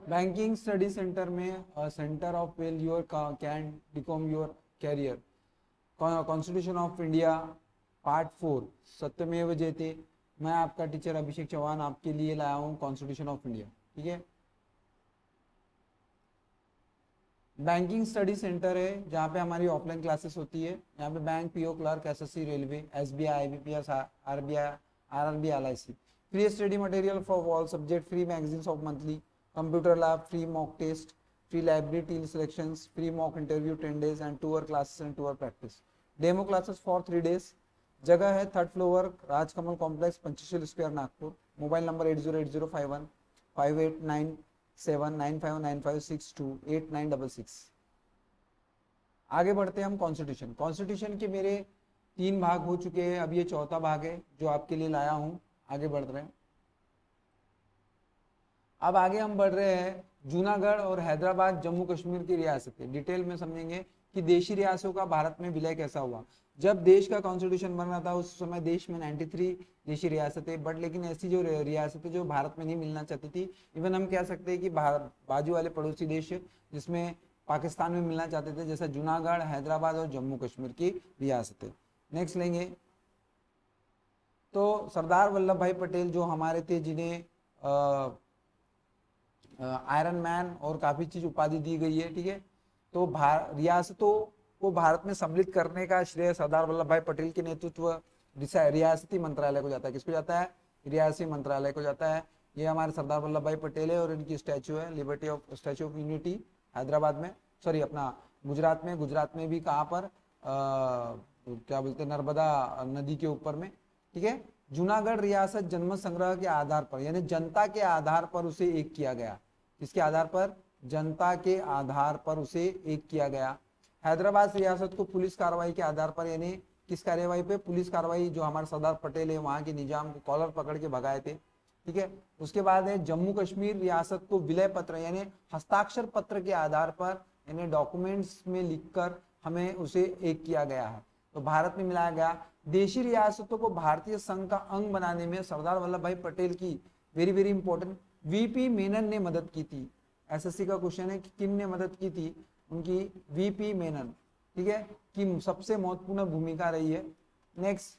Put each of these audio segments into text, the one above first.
Banking study centre में centre of well your can become your career. Constitution of India part 4 सत्यमेव जयते। मैं आपका टीचर अभिषेक चौहान आपके लिए लाया हूँ कॉन्स्टिट्यूशन ऑफ इंडिया। ठीक है, बैंकिंग स्टडी सेंटर है जहाँ पे हमारी ऑफलाइन क्लासेस होती है। यहाँ पे bank, PO clerk, SSC, railway, SBI, IBPS, RBI, RRB, LIC. Free study material for all subject, free magazines of monthly, computer lab, free mock test, free library till selections, free mock interview 10 days and tour classes and tour practice. Demo classes for 3 days। जगह है 3rd floor, Rajkamal complex, Panchsheel square, Nagpur. Mobile number 808051 58979595628966। आगे बढ़ते हैं हम constitution. Constitution के मेरे 3 भाग हो चुके हैं, अब ये 4था भाग है जो आपके लिए लाया हूं। आगे बढ़ रहे हैं। अब आगे हम बढ़ रहे हैं जूनागढ़ और हैदराबाद जम्मू कश्मीर की रियासतें। डिटेल में समझेंगे कि देशी रियासतों का भारत में विलय कैसा हुआ। जब देश का कॉन्स्टिट्यूशन बन रहा था उस समय देश में 93 देशी रियासतें, बट लेकिन ऐसी जो रियासतें जो भारत में नहीं मिलना चाहती थी, इवन हम कह सकते हैं कि बाजू वाले पड़ोसी देश जिसमें पाकिस्तान में मिलना चाहते थे, जैसा जूनागढ़, हैदराबाद और जम्मू कश्मीर की रियासतें। नेक्स्ट लेंगे तो सरदार वल्लभ भाई पटेल जो हमारे थे, जिन्हें आयरन मैन और काफी चीज उपाधि दी गई है। ठीक है, तो रियासतों को भारत में सम्मिलित करने का श्रेय सरदार वल्लभ भाई पटेल के नेतृत्व रियासती मंत्रालय को जाता है। किसको जाता है? रियासती मंत्रालय को जाता है। ये हमारे सरदार वल्लभ भाई पटेल है और इनकी स्टैचू है liberty of statute of unity Hyderabad में, सॉरी अपना गुजरात में। गुजरात में भी कहाँ पर क्या बोलते हैं, नर्मदा नदी के ऊपर में। ठीक है, जूनागढ़ रियासत जनमत संग्रह के आधार पर, यानी जनता के आधार पर उसे एक किया गया। किसके आधार पर? जनता के आधार पर उसे एक किया गया। हैदराबाद रियासत को पुलिस कार्रवाई के आधार पर, यानी किस कार्यवाही पे? पुलिस कार्रवाई, जो हमारे सरदार पटेल है वहां के निजाम को कॉलर पकड़ के भगाए थे। ठीक है, उसके बाद है जम्मू कश्मीर रियासत को विलय पत्र, यानी हस्ताक्षर पत्र के आधार पर, यानी डॉक्यूमेंट्स में लिखकर हमें उसे एक किया गया है, तो भारत में मिलाया गया। देशी रियासतों को भारतीय संघ का अंग बनाने में सरदार वल्लभ भाई पटेल की very very important VP Menon ने मदद की थी। एसएससी का क्वेश्चन है कि किन ने मदद की थी? उनकी वीपी मेनन, ठीक है, की सबसे महत्वपूर्ण भूमिका रही है। नेक्स्ट,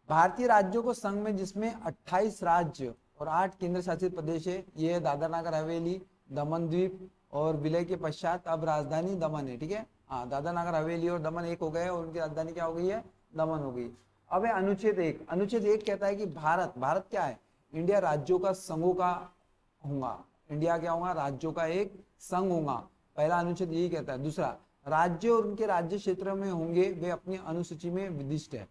भारतीय राज्यों को संघ में जिसमें 28 राज्य और 8 केंद्र शासित प्रदेश है। ये है दादरा नगर हवेली, दमन द्वीप, और विलय के पश्चात अब राजधानी दमन है। ठीक है, हाँ, दादरा नगर हवेली और दमन एक हो गए और उनकी राजधानी क्या हो गई है? दमन हो गई। अब है अनुच्छेद 1। अनुच्छेद 1 कहता है कि भारत क्या है? इंडिया राज्यों का संघों का होगा। इंडिया क्या होगा? राज्यों का एक संघ होगा। पहला अनुच्छेद यही कहता है। दूसरा, राज्य और उनके राज्य क्षेत्र में होंगे वे अपनी अनुसूची में विदिष्ट है।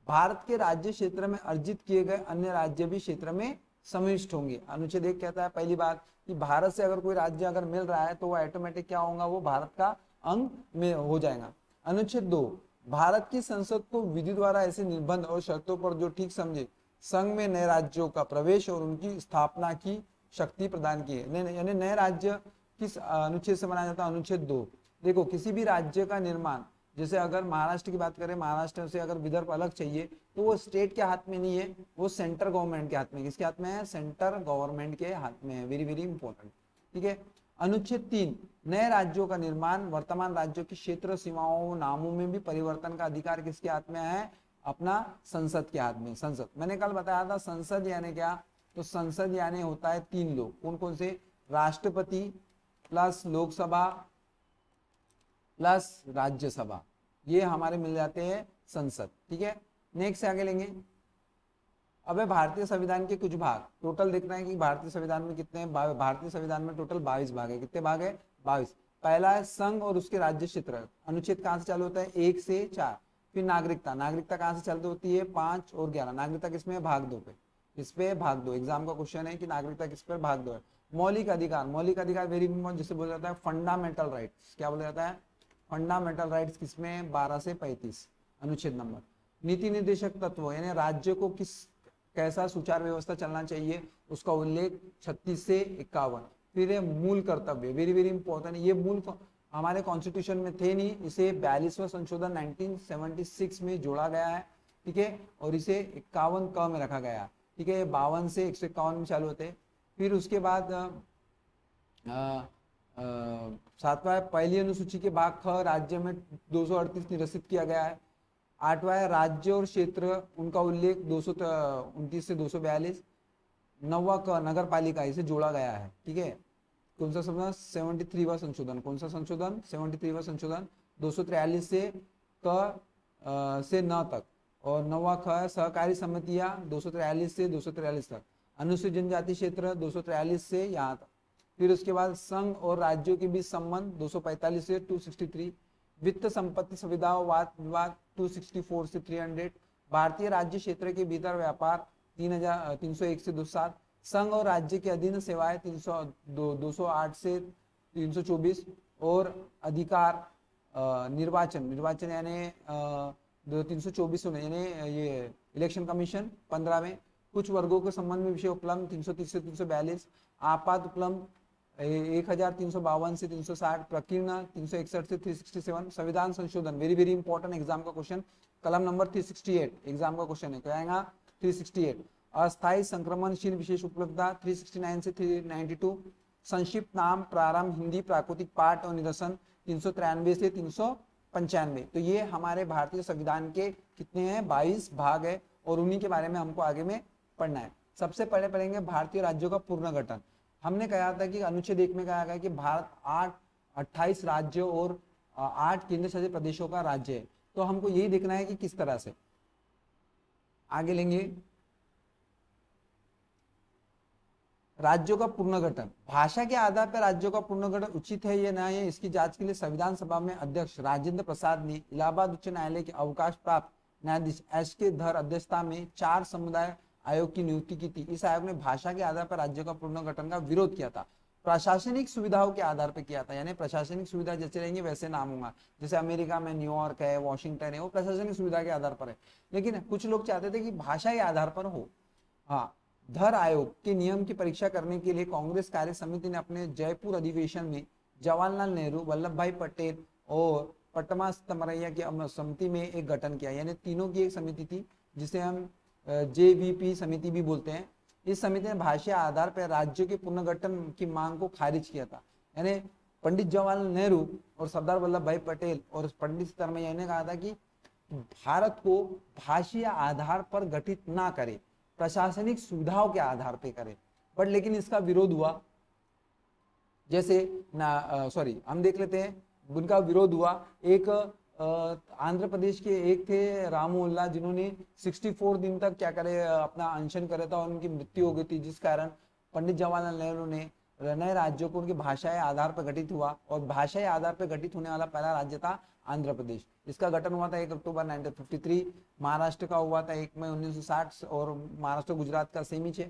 भारत के राज्य क्षेत्र में अर्जित किए गए अन्य राज्य भी क्षेत्र में समाविष्ट होंगे। अनुच्छेद 1 कहता है पहली बात कि भारत से अगर कोई राज्य अगर मिल रहा है तो वो ऑटोमेटिक क्या होगा? वो भारत का अंग में हो जाएगा। अनुच्छेद 2, भारत की संसद को विधि द्वारा ऐसे निर्बंध और शर्तों पर जो ठीक समझे संघ में नए राज्यों का प्रवेश और उनकी स्थापना की शक्ति प्रदान की है। यानी नए राज्य किस अनुच्छेद से बनाया जाता है? अनुच्छेद 2। देखो, किसी भी राज्य का निर्माण, जैसे अगर महाराष्ट्र की बात करें, महाराष्ट्र से अगर विदर्भ अलग चाहिए तो वो स्टेट के हाथ में नहीं है, वो सेंटर गवर्नमेंट के हाथ में। किसके हाथ में है? सेंटर गवर्नमेंट के हाथ में है। Very very important. ठीक है, अनुच्छेद 3, नए राज्यों का निर्माण, वर्तमान राज्यों की क्षेत्र सीमाओं, नामों में भी परिवर्तन का अधिकार किसके हाथ में है? अपना संसद के हाथ में। संसद, मैंने कल बताया था संसद यानी क्या, तो संसद यानी होता है 3 लोग। कौन कौन से? राष्ट्रपति प्लस लोकसभा प्लस राज्यसभा, ये हमारे मिल जाते हैं संसद। ठीक है, नेक्स्ट आगे लेंगे। अब है भारतीय संविधान के कुछ भाग। टोटल देखना है कि भारतीय संविधान में कितने हैं। भारतीय संविधान में टोटल 22 भाग है। कितने भाग है? 22। पहला है संघ और उसके राज्य क्षेत्र। अनुच्छेद कहां से चालू होता है? 1 से 4। फिर नागरिकता, नागरिकता कहां से चालू होती है? 5 और 11। नागरिकता किसमें? भाग 2 पे। इस पे भाग 2, एग्जाम का क्वेश्चन है कि नागरिकता किस पर? भाग 2 है। मौलिक अधिकार, मौलिक अधिकार वेरी इंपॉर्टेंट, जिसे बोला जाता है फंडामेंटल राइट्स। क्या बोला जाता है? Fundamental rights. किसमें? 12 से 35 अनुच्छेद नंबर। नीति निर्देशक तत्व, यानी राज्य को किस कैसा सुचारू व्यवस्था चलना चाहिए, उसका उल्लेख 36 से 51। फिर है मूल कर्तव्य, वेरी वेरी इंपॉर्टेंट। ये मूल हमारे कॉन्स्टिट्यूशन में थे नहीं, इसे 42वां संशोधन 1976 में जोड़ा गया है, ठीक है, और इसे 51 क में रखा गया, ठीक है, 52 से 151 में चालू होते हैं। फिर उसके बाद सातवां पहली अनुसूची के भाग ख राज्य में 238 निरसित किया गया है। आठवां है राज्य और क्षेत्र, उनका उल्लेख 229 से 242। नौवा क नगर पालिका, इसे जोड़ा गया है, ठीक है। कौन सा संशोधन? 73वां संशोधन। कौन सा संशोधन? 73वां संशोधन, 243 से क से न तक। और नौवा ख सहकारी समितियां 243 से 243 तक। अनुसूचित जनजाति क्षेत्र 243 से यहाँ तक। फिर उसके बाद संघ और राज्यों के बीच संबंध 245 से 263। वित्त संपत्ति सुविधाओं वाद विवाद 264 से 300। भारतीय राज्य क्षेत्र के भीतर व्यापार 301 से 207। संघ और राज्य के अधीन सेवाएं 208 से 324। और अधिकार निर्वाचन यानी 324 यानी ये इलेक्शन कमीशन 15 में। कुछ वर्गों के संबंध में विषय उपलब्ध 330 से 342। आपात उपलब्ध 1352 से 360। प्रकीर्ण 361 से 367। संविधान संशोधन वेरी वेरी इंपॉर्टेंट एग्जाम का क्वेश्चन, कलम नंबर 368 एग्जाम का क्वेश्चन है, क्या आएगा? 368। अस्थायी संक्रमणशील विशेष उपलब्धता 369 से 392। संक्षिप्त नाम प्रारंभ हिंदी प्राकृतिक पाठ और निरसन 393 से 395। तो ये हमारे भारतीय संविधान के कितने हैं? 22 भाग है, और उन्हीं के बारे में हमको आगे में पढ़ना है। सबसे पहले पढ़ेंगे भारतीय राज्यों का पुनर्गठन। हमने कहा था कि अनुच्छेद 1 में कहा गया कि भारत 28 राज्यों और 8 केंद्र शासित प्रदेशों का राज्य है। तो हमको यही देखना है कि किस तरह से आगे लेंगे। राज्यों का पुनर्गठन, भाषा के आधार पर राज्यों का पुनर्गठन उचित है या नहीं, इसकी जांच के लिए संविधान सभा में अध्यक्ष राजेंद्र प्रसाद ने इलाहाबाद उच्च न्यायालय के अवकाश प्राप्त न्यायाधीश एस के धर अध्यक्षता में 4 समुदाय आयोग की नियुक्ति की थी। इस आयोग ने भाषा के आधार पर राज्यों का पुनर्गठन का विरोध किया था। प्रशासनिक सुविधाओं के आधार पर किया था, यानी प्रशासनिक सुविधा जैसे रहेंगे वैसे नाम होगा। जैसे अमेरिका में न्यूयॉर्क है, वॉशिंगटन है, वो प्रशासनिक सुविधा के आधार पर है। लेकिन कुछ लोग चाहते थे कि भाषा के आधार पर हो। हाँ, धर आयोग के नियम की परीक्षा करने के लिए कांग्रेस कार्य समिति ने अपने जयपुर अधिवेशन में जवाहरलाल नेहरू, वल्लभ भाई पटेल और पटमा तमरैया की समिति में एक गठन किया, यानी तीनों की एक समिति थी जिसे हम JVP समिति भी बोलते हैं। इस समिति ने भाषा आधार पर राज्यों के पुनर्गठन की मांग को खारिज किया था। यानी पंडित जवाहरलाल नेहरू और सरदार वल्लभ भाई पटेल और पंडित तमरैया ने कहा था कि भारत को भाषीय आधार पर गठित ना करे, प्रशासनिक सुविधाओं के आधार पर करे। बट लेकिन इसका विरोध हुआ। जैसे हम देख लेते हैं उनका विरोध हुआ। एक आंध्र प्रदेश के एक थे रामोल्ला, जिन्होंने 64 दिन तक क्या करे अपना अनशन करे था और उनकी मृत्यु हो गई थी, जिस कारण पंडित जवाहरलाल नेहरू ने नए राज्यों को उनके भाषाई आधार पर गठित हुआ, और भाषाई आधार पर गठित होने वाला पहला राज्य था आंध्र प्रदेश। इसका गठन हुआ था 1 अक्टूबर 1953। महाराष्ट्र का हुआ था 1 मई 1960 और महाराष्ट्र गुजरात का सेम ही है,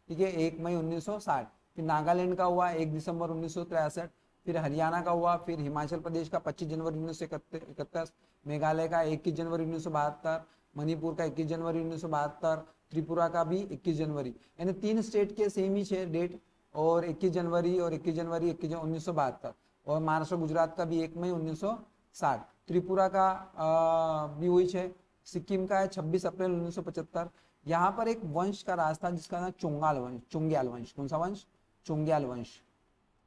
ठीक है, 1 मई 1960। फिर नागालैंड का हुआ 1 दिसंबर 1963। फिर हरियाणा का हुआ, फिर हिमाचल प्रदेश का 25 जनवरी 1971, मेघालय का 21 जनवरी 1972, मणिपुर का 21 जनवरी 1972, त्रिपुरा का भी 21 जनवरी, यानी 3 स्टेट के सेम ही है डेट, और 21 जनवरी और 21 जनवरी 1972। और महाराष्ट्र गुजरात का भी 1 मई 1960। त्रिपुरा का भी वही है। सिक्किम का है 26 अप्रैल 1975। यहाँ पर एक वंश का राज था जिसका नाम चुंग्याल वंश। कौन सा वंश? चुंग्याल वंश।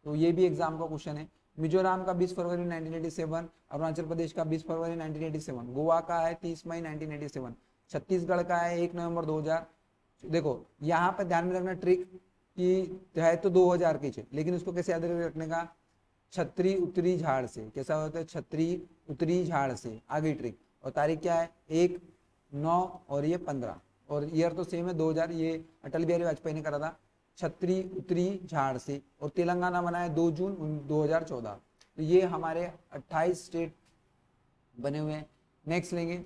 तो ये भी एग्जाम का क्वेश्चन है। मिजोरम का 20 फरवरी 1987, अरुणाचल प्रदेश का 20 फरवरी 1987, गोवा का है 30 मई 1987, छत्तीसगढ़ का है 1 नवंबर 2000। देखो यहाँ पर ध्यान में रखना ट्रिक कि है तो 2000 के छे, लेकिन उसको कैसे याद रखने का? छतरी उतरी झाड़ से। कैसा होता है? छतरी उतरी झाड़ से, आगे ट्रिक। और तारीख क्या है? 1, 9 और ये 15, और ईयर तो सेम है 2000, ये अटल बिहारी वाजपेयी ने करा था। छतरी उतरी झाड़ से। और तेलंगाना बना है 2 जून 2014। तो ये हमारे 28 स्टेट बने हुए हैं। नेक्स्ट लेंगे,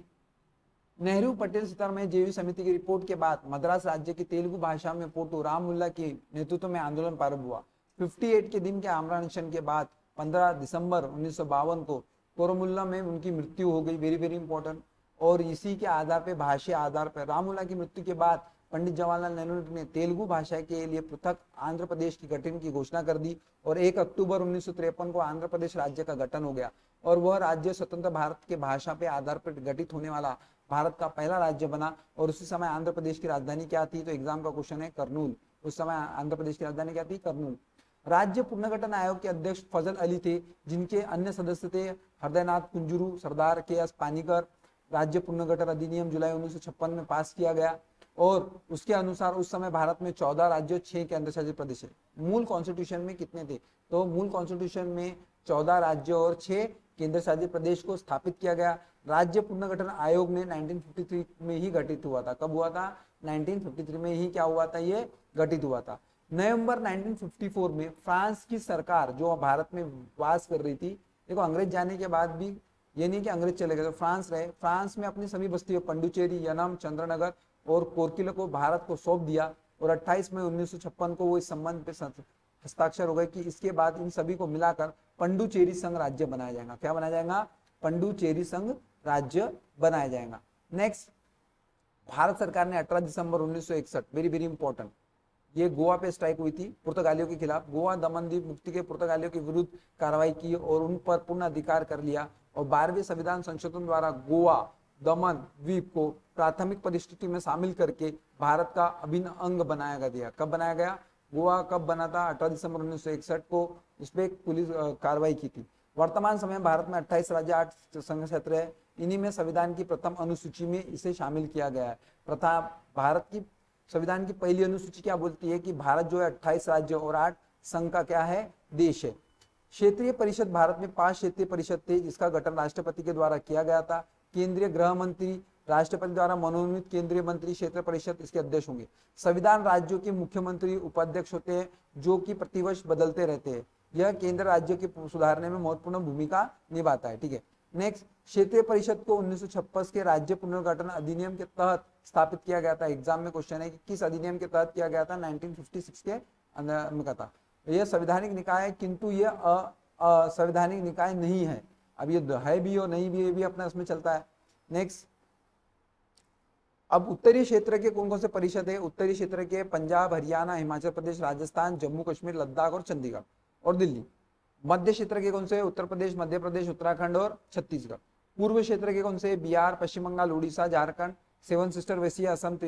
नेहरू पटेल सितारमय जेवी समिति की रिपोर्ट के बाद मद्रास राज्य की तेलुगु भाषा में पोटू राममुल्ला के नेतृत्व में आंदोलन प्रारंभ हुआ। 58 के दिन के आमरण अनशन के बाद 15 दिसंबर 1952 को कोरमुल्ला में उनकी मृत्यु हो गई। Very very important. और इसी के आधार पर, भाषा आधार पर राममुल्ला की मृत्यु के बाद पंडित जवाहरलाल नेहरू ने तेलुगु भाषा के लिए पृथक आंध्र प्रदेश की गठन की घोषणा कर दी और 1 अक्टूबर 1953 को आंध्र प्रदेश राज्य का गठन हो गया और वह राज्य स्वतंत्र भारत के भाषा पे आधार पर गठित होने वाला भारत का पहला राज्य बना। और उसी समय आंध्र प्रदेश की राजधानी क्या थी, तो एग्जाम का क्वेश्चन है कर्नूल। उस समय आंध्र प्रदेश की राजधानी क्या थी, कर्नूल। राज्य पुनर्गठन आयोग के अध्यक्ष फजल अली थे, जिनके अन्य सदस्य थे हृदयनाथ कुंजरू, सरदार के.एस. पानीकर। राज्य पुनर्गठन अधिनियम जुलाई 1956 में पास किया गया और उसके अनुसार उस समय भारत में 14 राज्य 6 केंद्र शासित प्रदेश है। मूल कॉन्स्टिट्यूशन में कितने थे, तो मूल कॉन्स्टिट्यूशन में 14 राज्य और 6 केंद्र शासित प्रदेश को स्थापित किया गया। राज्य पुनर्गठन आयोग ने 1953 में ही गठित हुआ था। कब हुआ था, 1953 में ही क्या हुआ था, ये गठित हुआ था। नवंबर 1954 में फ्रांस की सरकार जो भारत में वास कर रही थी, देखो अंग्रेज जाने के बाद भी ये नहीं कि अंग्रेज चले गए तो फ्रांस रहे, फ्रांस में अपनी सभी बस्तियों पंडुचेरी, यनम, चंद्रनगर और कोरकिला को भारत को सौंप दिया और 28 मई 1956 को वो इस संबंध पे हस्ताक्षर हो गए कि इसके बाद इन सभी को मिलाकर पंडुचेरी संघ राज्य बनाया जाएगा। क्या बनाया जाएगा, पंडुचेरी संघ राज्य बनाया जाएगा। नेक्स्ट, भारत सरकार ने 18 दिसंबर 1961, वेरी वेरी इंपॉर्टेंट, ये गोवा पे स्ट्राइक हुई थी पुर्तगालियों के खिलाफ। गोवा दमन द्वीप मुक्ति के पुर्तगालियों के विरुद्ध कार्रवाई की और उन पर पूर्ण अधिकार कर लिया और 12वें संविधान संशोधन द्वारा गोवा दमन द्वीप को प्राथमिक परिस्थिति में शामिल करके भारत का अभिन्न अंग बनाया गया। कब बनाया गया, गोवा कब बना था, 18 दिसंबर 1961 को इस पे पुलिस कार्रवाई की थी। वर्तमान समय भारत में 28 राज्य 8 संघ क्षेत्र है, इन्हीं में संविधान की प्रथम अनुसूची में इसे शामिल किया गया है। प्रथा भारत की संविधान की पहली अनुसूची क्या बोलती है कि भारत जो है 28 राज्य और 8 संघ का क्या है, देश है। क्षेत्रीय परिषद, भारत में 5 क्षेत्रीय परिषद थे जिसका गठन राष्ट्रपति के द्वारा किया गया था। केंद्रीय गृह मंत्री राष्ट्रपति द्वारा मनोनीत केंद्रीय मंत्री क्षेत्रीय परिषद इसके अध्यक्ष होंगे। संविधान राज्यों के मुख्यमंत्री उपाध्यक्ष होते हैं जो कि प्रतिवर्ष बदलते रहते हैं। यह केंद्र राज्य के सुधारने में महत्वपूर्ण भूमिका निभाता है। ठीक है, नेक्स्ट, क्षेत्रीय परिषद को 1956 के राज्य पुनर्गठन अधिनियम के तहत स्थापित किया गया था। एग्जाम में क्वेश्चन है कि किस अधिनियम के तहत किया गया था, 1956 के अंदर में था। यह संवैधानिक निकाय है किंतु यह असंवैधानिक निकाय नहीं है। अब ये है भी और नहीं भी, ये भी अपना इसमें चलता है। नेक्स्ट, अब उत्तरी क्षेत्र के कौन कौन से परिषद है, उत्तरी क्षेत्र के पंजाब, हरियाणा, हिमाचल प्रदेश, राजस्थान, जम्मू कश्मीर, लद्दाख और चंडीगढ़ और दिल्ली। मध्य क्षेत्र के कौन से, उत्तर प्रदेश, मध्य प्रदेश, उत्तराखंड और छत्तीसगढ़। पूर्व क्षेत्र के कौन से, बिहार, पश्चिम बंगाल, उड़ीसा, झारखंड, सेवन सिस्टर वेसिया, असम,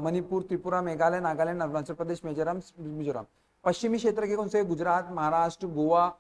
मणिपुर, त्रिपुरा, मेघालय, नागालैंड, अरुणाचल प्रदेश, मिजोरम। पश्चिमी क्षेत्र के कौन से, गुजरात, महाराष्ट्र, गोवा,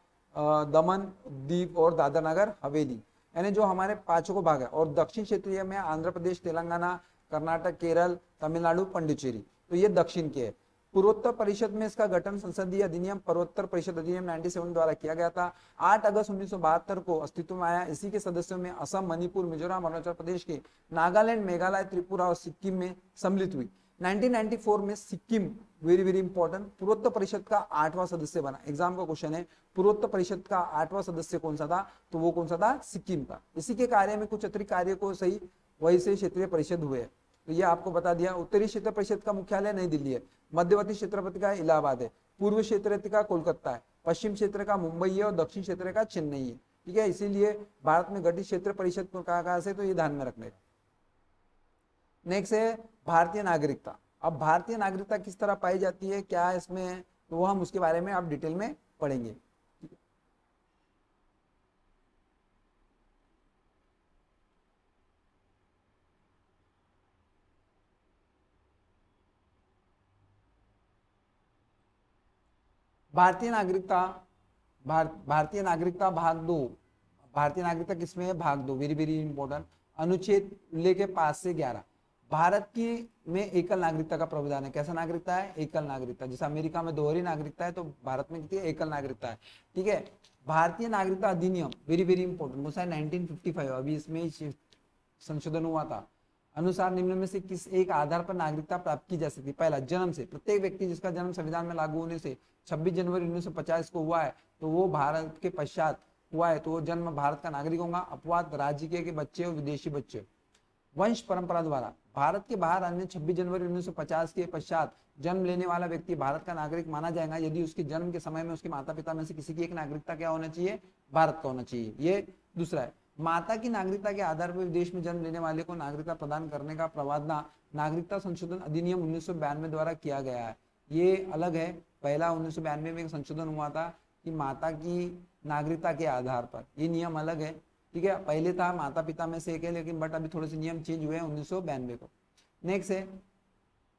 दमन दीव और दादरा नगर हवेली, यानी जो हमारे पांचों को भाग है। और दक्षिण क्षेत्रीय में आंध्र प्रदेश, तेलंगाना, कर्नाटक, केरल, तमिलनाडु, पंडिचेरी, तो ये दक्षिण के है। पूर्वोत्तर परिषद में इसका गठन संसदीय अधिनियम पूर्वोत्तर परिषद अधिनियम 97 द्वारा किया गया था। 8 अगस्त 1972 को अस्तित्व में आया। इसी के सदस्यों में असम, मणिपुर, मिजोरम, अरुणाचल प्रदेश के, नागालैंड, मेघालय, त्रिपुरा और सिक्किम में सम्मिलित हुई। 1994 में सिक्किम, वेरी वेरी इंपॉर्टेंट, पूर्वोत्तर परिषद का 8वां सदस्य बना। एग्जाम का क्वेश्चन है, पूर्वोत्तर परिषद का 8वां सदस्य कौन सा था, तो वो कौन सा था, सिक्किम था। इसी के कार्य में कुछ अतिरिक्त कार्य को सही वही से क्षेत्रीय परिषद हुए, तो ये आपको बता दिया। उत्तरी क्षेत्र परिषद का मुख्यालय नई दिल्ली है। मध्यवर्ती क्षेत्र का इलाहाबाद है। पूर्व क्षेत्र का कोलकाता है। पश्चिम क्षेत्र का मुंबई है और दक्षिण क्षेत्र का चेन्नई है। ठीक है, इसीलिए भारत में गठित क्षेत्र परिषद को कहा से, तो ये ध्यान में रखने का। नेक्स्ट है भारतीय नागरिकता। अब भारतीय नागरिकता किस तरह पाई जाती है, क्या इसमें है, तो वो हम उसके बारे में आप डिटेल में पढ़ेंगे। भारतीय नागरिकता, भारतीय नागरिकता भाग 2। भारतीय नागरिकता किसमें है, भाग 2, वेरी वेरी इंपॉर्टेंट। अनुच्छेद उल्लेख 5 से 11। भारत की में एकल नागरिकता का प्रावधान है। कैसा नागरिकता है, एकल नागरिकता। जैसे अमेरिका में दोहरी नागरिकता है, तो भारत में कितनी एकल नागरिकता है। ठीक है, भारतीय नागरिकता अधिनियम, वेरी वेरी इंपॉर्टेंट, वो 1955, अभी इसमें संशोधन हुआ था। अनुसार निम्न में से किस एक आधार पर नागरिकता प्राप्त की जा सकती है। पहला, जन्म से। प्रत्येक व्यक्ति जिसका जन्म संविधान में लागू होने से 26 जनवरी 1950 को हुआ है, तो वो भारत के पश्चात हुआ है, तो वो जन्म भारत का नागरिक होगा। अपवाद राज्य के बच्चे और विदेशी बच्चे। वंश परंपरा द्वारा भारत के बाहर आने 26 जनवरी 1950 के पश्चात जन्म लेने वाला व्यक्ति भारत का नागरिक माना जाएगा यदि उसके जन्म के समय में उसके माता पिता में से किसी की एक नागरिकता क्या होना चाहिए, भारत का होना चाहिए। ये दूसरा है। माता की नागरिकता के आधार पर विदेश में जन्म लेने वाले को नागरिकता प्रदान करने का प्रावधान नागरिकता संशोधन अधिनियम 1992 द्वारा किया गया है। ये अलग है, पहला 1992 में एक संशोधन हुआ था कि माता की नागरिकता के आधार पर, ये नियम अलग है, ठीक है। पहले था माता पिता में से एक है, लेकिन बट अभी थोड़े से नियम चेंज हुए हैं 1992 को। नेक्स्ट है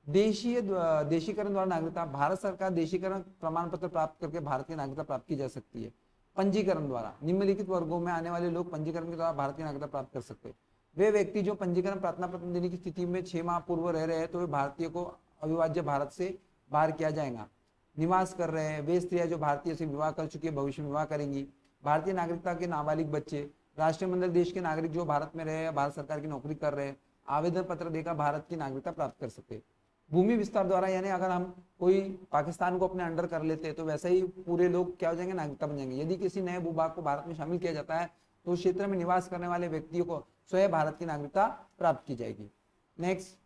देशीकरण द्वारा नागरिकता। भारत सरकार देशीकरण प्रमाण पत्र प्राप्त करके भारत की नागरिकता प्राप्त की जा सकती है। पंजीकरण द्वारा निम्नलिखित वर्गों में आने वाले लोग पंजीकरण के द्वारा भारत की नागरिकता प्राप्त कर सकते हैं। वे व्यक्ति जो पंजीकरण प्रार्थना पत्र देने की स्थिति में 6 माह पूर्व रह रहे हैं तो वे भारतीय को अविभाज्य भारत से बाहर किया जाएगा। निवास कर रहे हैं वे स्त्रियां जो भारतीय से विवाह कर चुकी है भविष्य में विवाह करेंगी। भारतीय नागरिकता के नाबालिग बच्चे, राष्ट्रमंडल देश के नागरिक जो भारत में रहे, भारत सरकार की नौकरी कर रहे हैं, आवेदन पत्र देकर भारत की नागरिकता प्राप्त कर सकते हैं। भूमि विस्तार द्वारा, यानी अगर हम कोई पाकिस्तान को अपने अंडर कर लेते हैं तो वैसे ही पूरे लोग क्या हो जाएंगे, नागरिकता बन जाएंगे। यदि किसी नए भूभाग को भारत में शामिल किया जाता है तो उस क्षेत्र में निवास करने वाले व्यक्तियों को स्वयं भारत की नागरिकता प्राप्त की जाएगी। नेक्स्ट,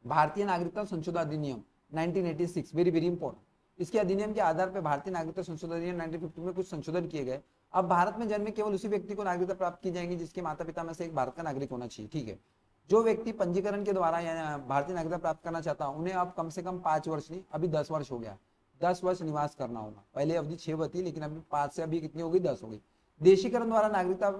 भारतीय नागरिकता संशोधन अधिनियम 1986, वेरी वेरी इंपॉर्टेंट। इसके अधिनियम के आधार पर भारतीय नागरिकता संशोधन अधिनियम 1950 में कुछ संशोधन किए गए। अब भारत में जन्मे केवल उसी व्यक्ति को नागरिकता प्राप्त की जाएगी जिसके माता पिता में से एक भारत का नागरिक होना चाहिए, ठीक है। जो व्यक्ति पंजीकरण के द्वारा भारतीय नागरिकता प्राप्त करना चाहता है उन्हें अब कम से कम 5 वर्ष नहीं, अभी 10 वर्ष हो गया, 10 वर्ष निवास करना होगा। पहले अवधि 6 थी, लेकिन अभी 5 से अभी कितनी हो गई, 10 हो गई। देशीकरण द्वारा नागरिकता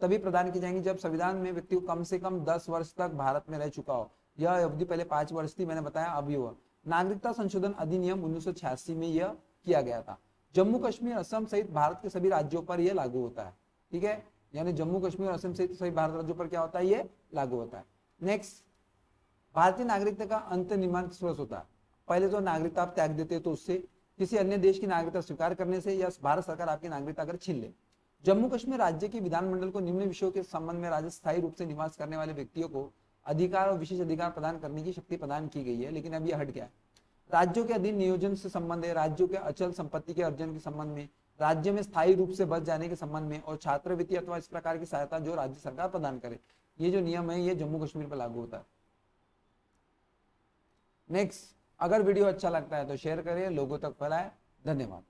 तभी प्रदान की जाएंगी जब संविधान में व्यक्ति को कम से कम 10 वर्ष तक भारत में रह चुका हो। यह अवधि पहले 5 वर्ष थी, मैंने बताया, अभी हुआ। नागरिकता संशोधन अधिनियम 1986 में यह किया गया था। जम्मू कश्मीर, असम सहित भारत के सभी राज्यों पर यह लागू होता है, ठीक है। यानी जम्मू कश्मीर और असम सहित सभी भारत राज्यों पर क्या होता है, ये लागू होता है। नेक्स्ट, भारतीय नागरिकता का अंत निम्नलिखित स्रोत होता है। पहले तो नागरिकता आप त्याग देते तो उससे, किसी अन्य देश की नागरिकता स्वीकार करने से, या भारत सरकार आपकी नागरिकता अगर छीन ले। जम्मू कश्मीर राज्य की विधानमंडल को निम्न विषयों के संबंध में राज्य स्थायी रूप से निवास करने वाले व्यक्तियों को अधिकार और विशेष अधिकार प्रदान करने की शक्ति प्रदान की गई है, लेकिन अब यह हट गया है। राज्यों के अधीन नियोजन से संबंध है, राज्यों के अचल संपत्ति के अर्जन के संबंध में, राज्य में स्थायी रूप से बस जाने के संबंध में, और छात्रवृत्ति अथवा इस प्रकार की सहायता जो राज्य सरकार प्रदान करे। ये जो नियम है ये जम्मू कश्मीर पर लागू होता है। नेक्स्ट, अगर वीडियो अच्छा लगता है तो शेयर करें, लोगों तक फैलाएं। धन्यवाद।